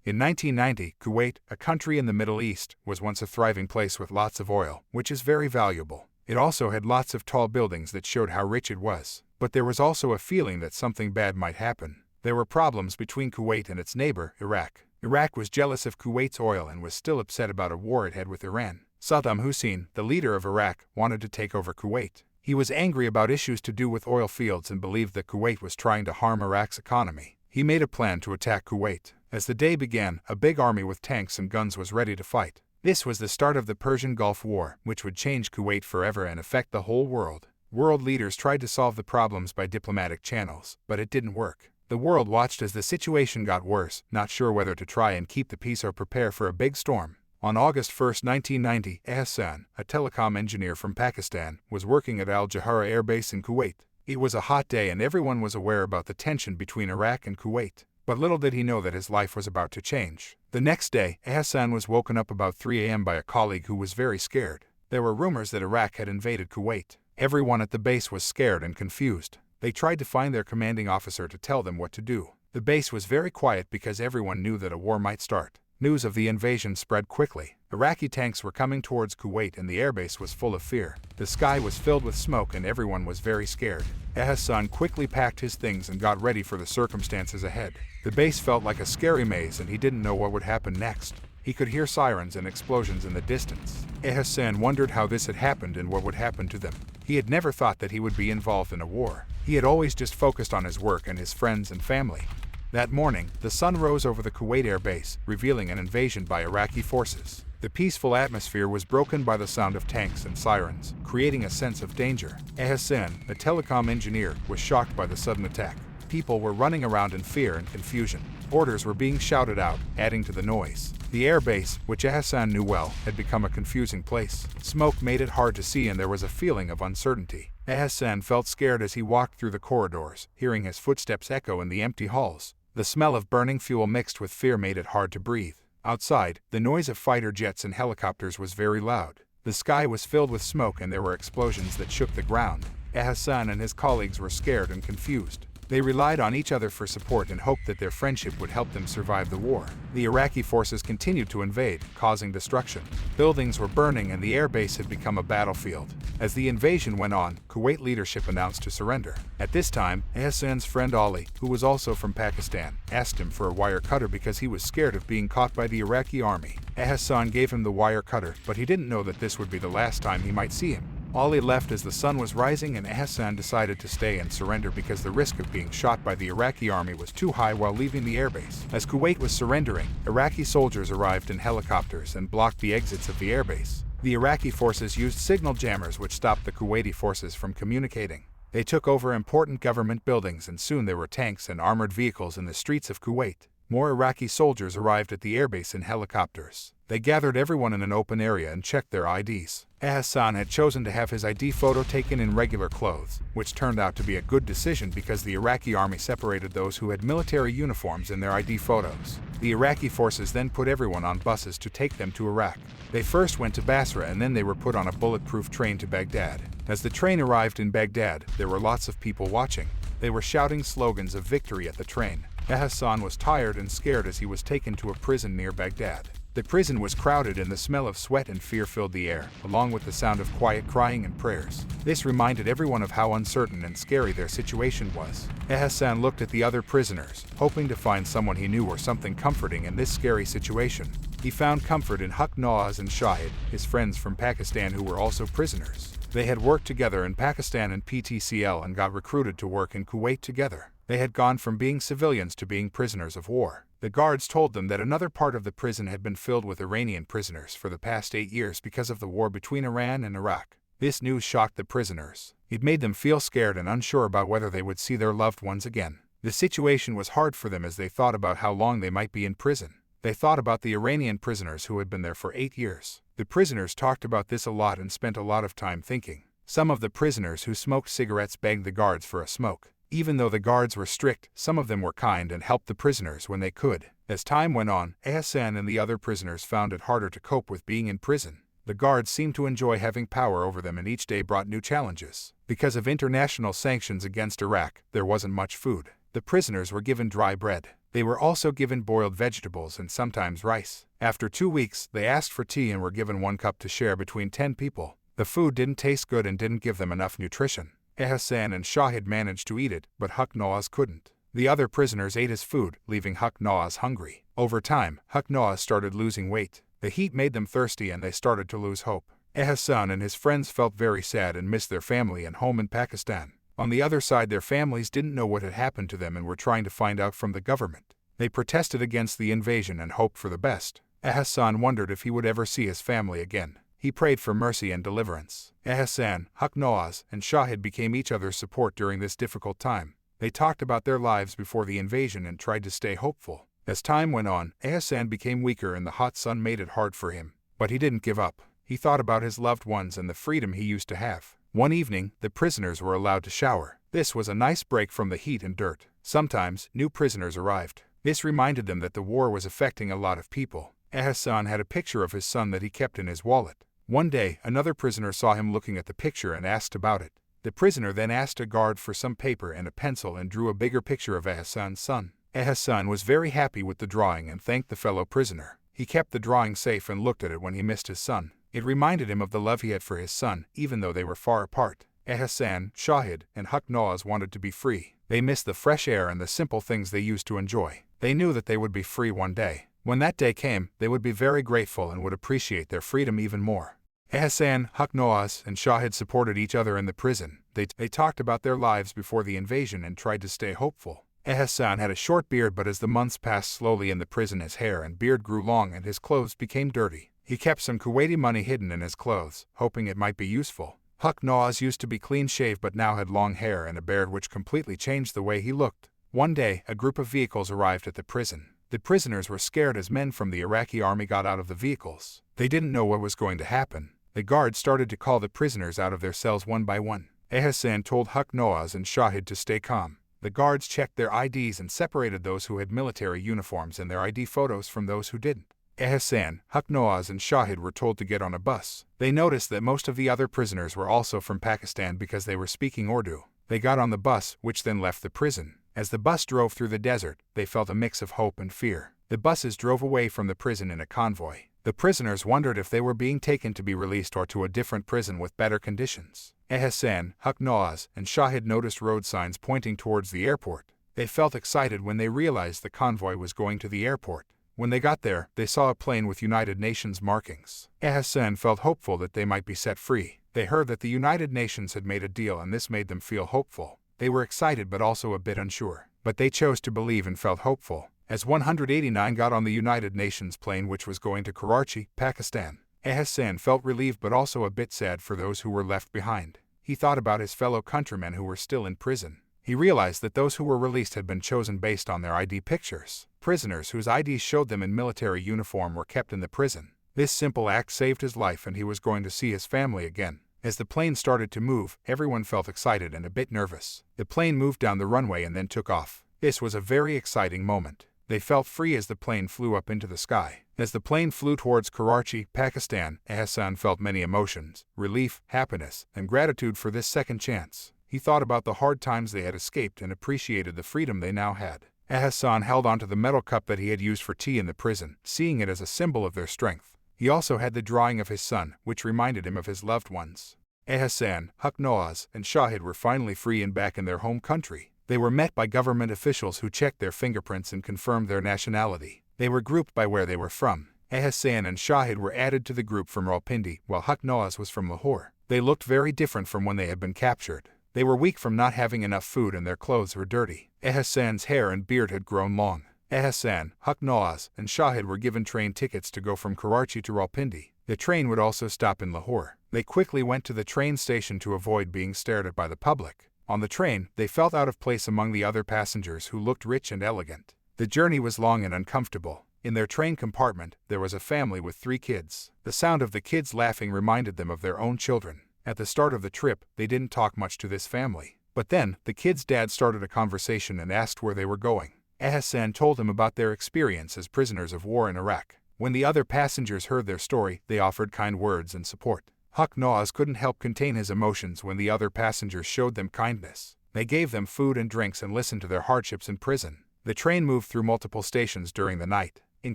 In 1990, Kuwait, a country in the Middle East, was once a thriving place with lots of oil, which is very valuable. It also had lots of tall buildings that showed how rich it was. But there was also a feeling that something bad might happen. There were problems between Kuwait and its neighbor, Iraq. Iraq was jealous of Kuwait's oil and was still upset about a war it had with Iran. Saddam Hussein, the leader of Iraq, wanted to take over Kuwait. He was angry about issues to do with oil fields and believed that Kuwait was trying to harm Iraq's economy. He made a plan to attack Kuwait. As the day began, a big army with tanks and guns was ready to fight. This was the start of the Persian Gulf War, which would change Kuwait forever and affect the whole world. World leaders tried to solve the problems by diplomatic channels, but it didn't work. The world watched as the situation got worse, not sure whether to try and keep the peace or prepare for a big storm. On August 1, 1990, Hassan, a telecom engineer from Pakistan, was working at Al-Jahra Airbase in Kuwait. It was a hot day and everyone was aware about the tension between Iraq and Kuwait. But little did he know that his life was about to change. The next day, Hassan was woken up about 3 a.m. by a colleague who was very scared. There were rumors that Iraq had invaded Kuwait. Everyone at the base was scared and confused. They tried to find their commanding officer to tell them what to do. The base was very quiet because everyone knew that a war might start. News of the invasion spread quickly. Iraqi tanks were coming towards Kuwait and the airbase was full of fear. The sky was filled with smoke and everyone was very scared. Hassan quickly packed his things and got ready for the circumstances ahead. The base felt like a scary maze and he didn't know what would happen next. He could hear sirens and explosions in the distance. Hassan wondered how this had happened and what would happen to them. He had never thought that he would be involved in a war. He had always just focused on his work and his friends and family. That morning, the sun rose over the Kuwait Air Base, revealing an invasion by Iraqi forces. The peaceful atmosphere was broken by the sound of tanks and sirens, creating a sense of danger. Hassan, a telecom engineer, was shocked by the sudden attack. People were running around in fear and confusion. Orders were being shouted out, adding to the noise. The airbase, which Hassan knew well, had become a confusing place. Smoke made it hard to see and there was a feeling of uncertainty. Hassan felt scared as he walked through the corridors, hearing his footsteps echo in the empty halls. The smell of burning fuel mixed with fear made it hard to breathe. Outside, the noise of fighter jets and helicopters was very loud. The sky was filled with smoke and there were explosions that shook the ground. Hassan and his colleagues were scared and confused. They relied on each other for support and hoped that their friendship would help them survive the war. The Iraqi forces continued to invade, causing destruction. Buildings were burning and the airbase had become a battlefield. As the invasion went on, Kuwait leadership announced to surrender. At this time, Hassan's friend Ali, who was also from Pakistan, asked him for a wire cutter because he was scared of being caught by the Iraqi army. Hassan gave him the wire cutter, but he didn't know that this would be the last time he might see him. Ali left as the sun was rising and Hassan decided to stay and surrender because the risk of being shot by the Iraqi army was too high while leaving the airbase. As Kuwait was surrendering, Iraqi soldiers arrived in helicopters and blocked the exits of the airbase. The Iraqi forces used signal jammers which stopped the Kuwaiti forces from communicating. They took over important government buildings and soon there were tanks and armored vehicles in the streets of Kuwait. More Iraqi soldiers arrived at the airbase in helicopters. They gathered everyone in an open area and checked their IDs. Hassan had chosen to have his ID photo taken in regular clothes, which turned out to be a good decision because the Iraqi army separated those who had military uniforms in their ID photos. The Iraqi forces then put everyone on buses to take them to Iraq. They first went to Basra and then they were put on a bulletproof train to Baghdad. As the train arrived in Baghdad, there were lots of people watching. They were shouting slogans of victory at the train. Hassan was tired and scared as he was taken to a prison near Baghdad. The prison was crowded and the smell of sweat and fear filled the air, along with the sound of quiet crying and prayers. This reminded everyone of how uncertain and scary their situation was. Hassan looked at the other prisoners, hoping to find someone he knew or something comforting in this scary situation. He found comfort in Haq Nawaz and Shahid, his friends from Pakistan who were also prisoners. They had worked together in Pakistan and PTCL and got recruited to work in Kuwait together. They had gone from being civilians to being prisoners of war. The guards told them that another part of the prison had been filled with Iranian prisoners for the past 8 years because of the war between Iran and Iraq. This news shocked the prisoners. It made them feel scared and unsure about whether they would see their loved ones again. The situation was hard for them as they thought about how long they might be in prison. They thought about the Iranian prisoners who had been there for 8 years. The prisoners talked about this a lot and spent a lot of time thinking. Some of the prisoners who smoked cigarettes begged the guards for a smoke. Even though the guards were strict, some of them were kind and helped the prisoners when they could. As time went on, Hassan and the other prisoners found it harder to cope with being in prison. The guards seemed to enjoy having power over them and each day brought new challenges. Because of international sanctions against Iraq, there wasn't much food. The prisoners were given dry bread. They were also given boiled vegetables and sometimes rice. After 2 weeks, they asked for tea and were given 1 cup to share between 10 people. The food didn't taste good and didn't give them enough nutrition. Hassan and Shahid managed to eat it, but Haq Nawaz couldn't. The other prisoners ate his food, leaving Haq Nawaz hungry. Over time, Haq Nawaz started losing weight. The heat made them thirsty and they started to lose hope. Hassan and his friends felt very sad and missed their family and home in Pakistan. On the other side, their families didn't know what had happened to them and were trying to find out from the government. They protested against the invasion and hoped for the best. Hassan wondered if he would ever see his family again. He prayed for mercy and deliverance. Hassan, Haq Nawaz, and Shahid became each other's support during this difficult time. They talked about their lives before the invasion and tried to stay hopeful. As time went on, Hassan became weaker and the hot sun made it hard for him. But he didn't give up. He thought about his loved ones and the freedom he used to have. One evening, the prisoners were allowed to shower. This was a nice break from the heat and dirt. Sometimes, new prisoners arrived. This reminded them that the war was affecting a lot of people. Hassan had a picture of his son that he kept in his wallet. One day, another prisoner saw him looking at the picture and asked about it. The prisoner then asked a guard for some paper and a pencil and drew a bigger picture of Hassan's son. Hassan was very happy with the drawing and thanked the fellow prisoner. He kept the drawing safe and looked at it when he missed his son. It reminded him of the love he had for his son, even though they were far apart. Hassan, Shahid, and Haq Nawaz wanted to be free. They missed the fresh air and the simple things they used to enjoy. They knew that they would be free one day. When that day came, they would be very grateful and would appreciate their freedom even more. Hassan, Haq Nawaz, and Shahid supported each other in the prison. They talked about their lives before the invasion and tried to stay hopeful. Hassan had a short beard, but as the months passed slowly in the prison, his hair and beard grew long and his clothes became dirty. He kept some Kuwaiti money hidden in his clothes, hoping it might be useful. Haq Nawaz used to be clean-shaved but now had long hair and a beard which completely changed the way he looked. One day, a group of vehicles arrived at the prison. The prisoners were scared as men from the Iraqi army got out of the vehicles. They didn't know what was going to happen. The guards started to call the prisoners out of their cells one by one. Hassan told Haq Nawaz and Shahid to stay calm. The guards checked their IDs and separated those who had military uniforms and their ID photos from those who didn't. Hassan, Haq Nawaz, and Shahid were told to get on a bus. They noticed that most of the other prisoners were also from Pakistan because they were speaking Urdu. They got on the bus, which then left the prison. As the bus drove through the desert, they felt a mix of hope and fear. The buses drove away from the prison in a convoy. The prisoners wondered if they were being taken to be released or to a different prison with better conditions. Hassan, Haq Nawaz, and Shahid noticed road signs pointing towards the airport. They felt excited when they realized the convoy was going to the airport. When they got there, they saw a plane with United Nations markings. Hassan felt hopeful that they might be set free. They heard that the United Nations had made a deal and this made them feel hopeful. They were excited but also a bit unsure. But they chose to believe and felt hopeful. As 189 got on the United Nations plane which was going to Karachi, Pakistan, Hassan felt relieved but also a bit sad for those who were left behind. He thought about his fellow countrymen who were still in prison. He realized that those who were released had been chosen based on their ID pictures. Prisoners whose IDs showed them in military uniform were kept in the prison. This simple act saved his life and he was going to see his family again. As the plane started to move, everyone felt excited and a bit nervous. The plane moved down the runway and then took off. This was a very exciting moment. They felt free as the plane flew up into the sky. As the plane flew towards Karachi, Pakistan, Hassan felt many emotions: relief, happiness, and gratitude for this second chance. He thought about the hard times they had escaped and appreciated the freedom they now had. Hassan held onto the metal cup that he had used for tea in the prison, seeing it as a symbol of their strength. He also had the drawing of his son, which reminded him of his loved ones. Hassan, Haq Nawaz, and Shahid were finally free and back in their home country. They were met by government officials who checked their fingerprints and confirmed their nationality. They were grouped by where they were from. Hassan and Shahid were added to the group from Rawalpindi, while Haq Nawaz was from Lahore. They looked very different from when they had been captured. They were weak from not having enough food and their clothes were dirty. Hassan's hair and beard had grown long. Hassan, Haq Nawaz, and Shahid were given train tickets to go from Karachi to Rawalpindi. The train would also stop in Lahore. They quickly went to the train station to avoid being stared at by the public. On the train, they felt out of place among the other passengers who looked rich and elegant. The journey was long and uncomfortable. In their train compartment, there was a family with 3 kids. The sound of the kids laughing reminded them of their own children. At the start of the trip, they didn't talk much to this family. But then, the kids' dad started a conversation and asked where they were going. Hassan told him about their experience as prisoners of war in Iraq. When the other passengers heard their story, they offered kind words and support. Haq Nawaz couldn't help contain his emotions when the other passengers showed them kindness. They gave them food and drinks and listened to their hardships in prison. The train moved through multiple stations during the night. In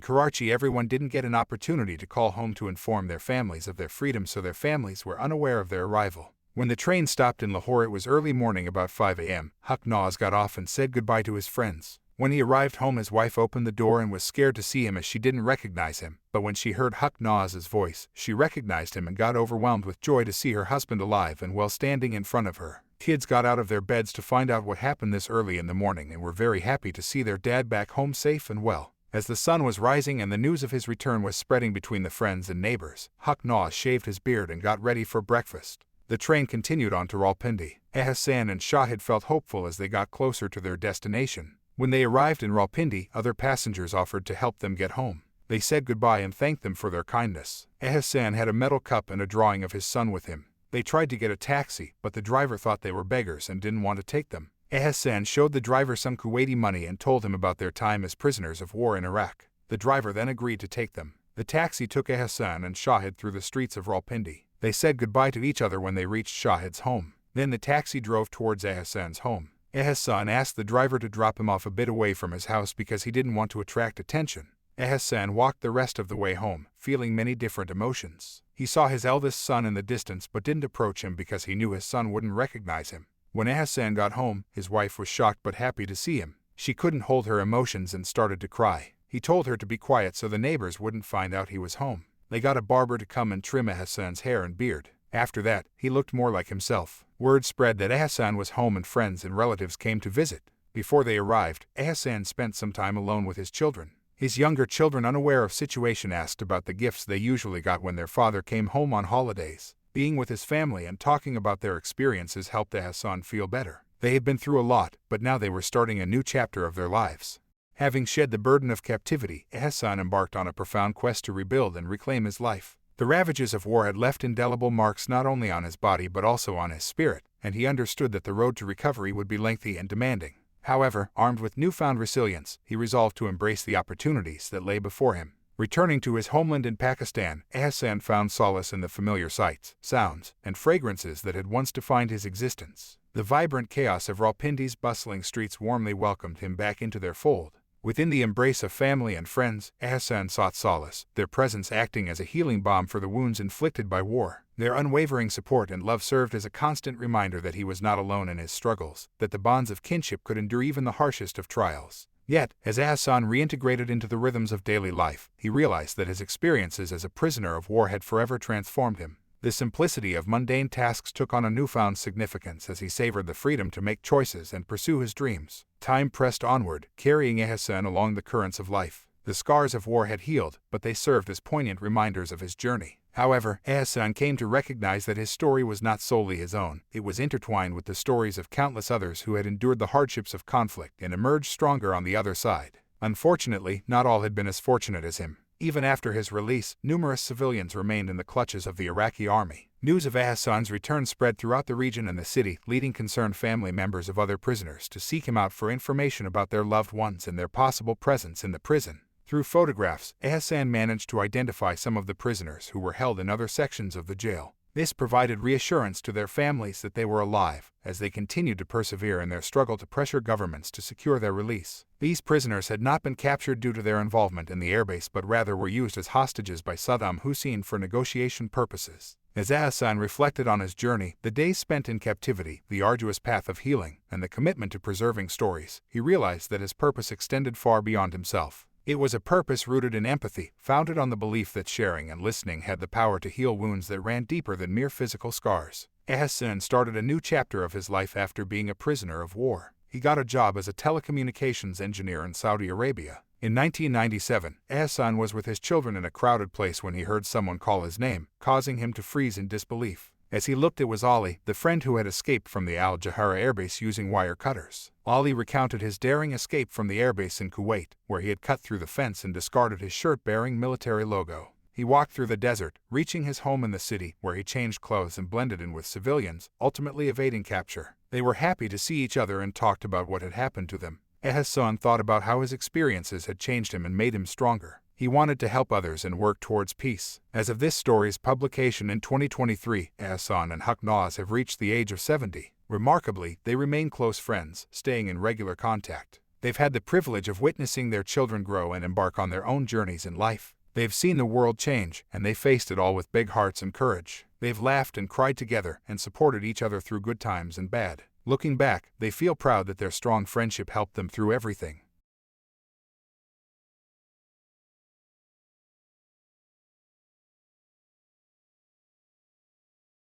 Karachi, everyone didn't get an opportunity to call home to inform their families of their freedom, so their families were unaware of their arrival. When the train stopped in Lahore, it was early morning, about 5 a.m. Haq Nawaz got off and said goodbye to his friends. When he arrived home, his wife opened the door and was scared to see him as she didn't recognize him. But when she heard Haq Nawaz's voice, she recognized him and got overwhelmed with joy to see her husband alive and well standing in front of her. Kids got out of their beds to find out what happened this early in the morning and were very happy to see their dad back home safe and well. As the sun was rising and the news of his return was spreading between the friends and neighbors, Haq Nawaz shaved his beard and got ready for breakfast. The train continued on to Rawalpindi. Ahsan and Shahid felt hopeful as they got closer to their destination. When they arrived in Rawalpindi, other passengers offered to help them get home. They said goodbye and thanked them for their kindness. Ahsan had a metal cup and a drawing of his son with him. They tried to get a taxi, but the driver thought they were beggars and didn't want to take them. Ahsan showed the driver some Kuwaiti money and told him about their time as prisoners of war in Iraq. The driver then agreed to take them. The taxi took Ahsan and Shahid through the streets of Rawalpindi. They said goodbye to each other when they reached Shahid's home. Then the taxi drove towards Ahsan's home. Ahsan asked the driver to drop him off a bit away from his house because he didn't want to attract attention. Ahsan walked the rest of the way home, feeling many different emotions. He saw his eldest son in the distance but didn't approach him because he knew his son wouldn't recognize him. When Ahsan got home, his wife was shocked but happy to see him. She couldn't hold her emotions and started to cry. He told her to be quiet so the neighbors wouldn't find out he was home. They got a barber to come and trim Ahsan's hair and beard. After that, he looked more like himself. Word spread that Ahsan was home and friends and relatives came to visit. Before they arrived, Ahsan spent some time alone with his children. His younger children, unaware of situation, asked about the gifts they usually got when their father came home on holidays. Being with his family and talking about their experiences helped Ahsan feel better. They had been through a lot, but now they were starting a new chapter of their lives. Having shed the burden of captivity, Ahsan embarked on a profound quest to rebuild and reclaim his life. The ravages of war had left indelible marks not only on his body but also on his spirit, and he understood that the road to recovery would be lengthy and demanding. However, armed with newfound resilience, he resolved to embrace the opportunities that lay before him. Returning to his homeland in Pakistan, Ahsan found solace in the familiar sights, sounds, and fragrances that had once defined his existence. The vibrant chaos of Rawalpindi's bustling streets warmly welcomed him back into their fold. Within the embrace of family and friends, Ahsan sought solace, their presence acting as a healing balm for the wounds inflicted by war. Their unwavering support and love served as a constant reminder that he was not alone in his struggles, that the bonds of kinship could endure even the harshest of trials. Yet, as Ahsan reintegrated into the rhythms of daily life, he realized that his experiences as a prisoner of war had forever transformed him. The simplicity of mundane tasks took on a newfound significance as he savored the freedom to make choices and pursue his dreams. Time pressed onward, carrying Ahsan along the currents of life. The scars of war had healed, but they served as poignant reminders of his journey. However, Ahsan came to recognize that his story was not solely his own. It was intertwined with the stories of countless others who had endured the hardships of conflict and emerged stronger on the other side. Unfortunately, not all had been as fortunate as him. Even after his release, numerous civilians remained in the clutches of the Iraqi army. News of Ahsan's return spread throughout the region and the city, leading concerned family members of other prisoners to seek him out for information about their loved ones and their possible presence in the prison. Through photographs, Ahsan managed to identify some of the prisoners who were held in other sections of the jail. This provided reassurance to their families that they were alive, as they continued to persevere in their struggle to pressure governments to secure their release. These prisoners had not been captured due to their involvement in the airbase but rather were used as hostages by Saddam Hussein for negotiation purposes. As Ahsan reflected on his journey, the days spent in captivity, the arduous path of healing, and the commitment to preserving stories, he realized that his purpose extended far beyond himself. It was a purpose rooted in empathy, founded on the belief that sharing and listening had the power to heal wounds that ran deeper than mere physical scars. Ahsan started a new chapter of his life after being a prisoner of war. He got a job as a telecommunications engineer in Saudi Arabia. In 1997, Ahsan was with his children in a crowded place when he heard someone call his name, causing him to freeze in disbelief. As he looked, it was Ali, the friend who had escaped from the Al-Jahra Airbase using wire cutters. Ali recounted his daring escape from the airbase in Kuwait, where he had cut through the fence and discarded his shirt bearing military logo. He walked through the desert, reaching his home in the city, where he changed clothes and blended in with civilians, ultimately evading capture. They were happy to see each other and talked about what had happened to them. Ahsan thought about how his experiences had changed him and made him stronger. He wanted to help others and work towards peace. As of this story's publication in 2023, Ahsan and Haq Nawaz have reached the age of 70. Remarkably, they remain close friends, staying in regular contact. They've had the privilege of witnessing their children grow and embark on their own journeys in life. They've seen the world change, and they faced it all with big hearts and courage. They've laughed and cried together and supported each other through good times and bad. Looking back, they feel proud that their strong friendship helped them through everything.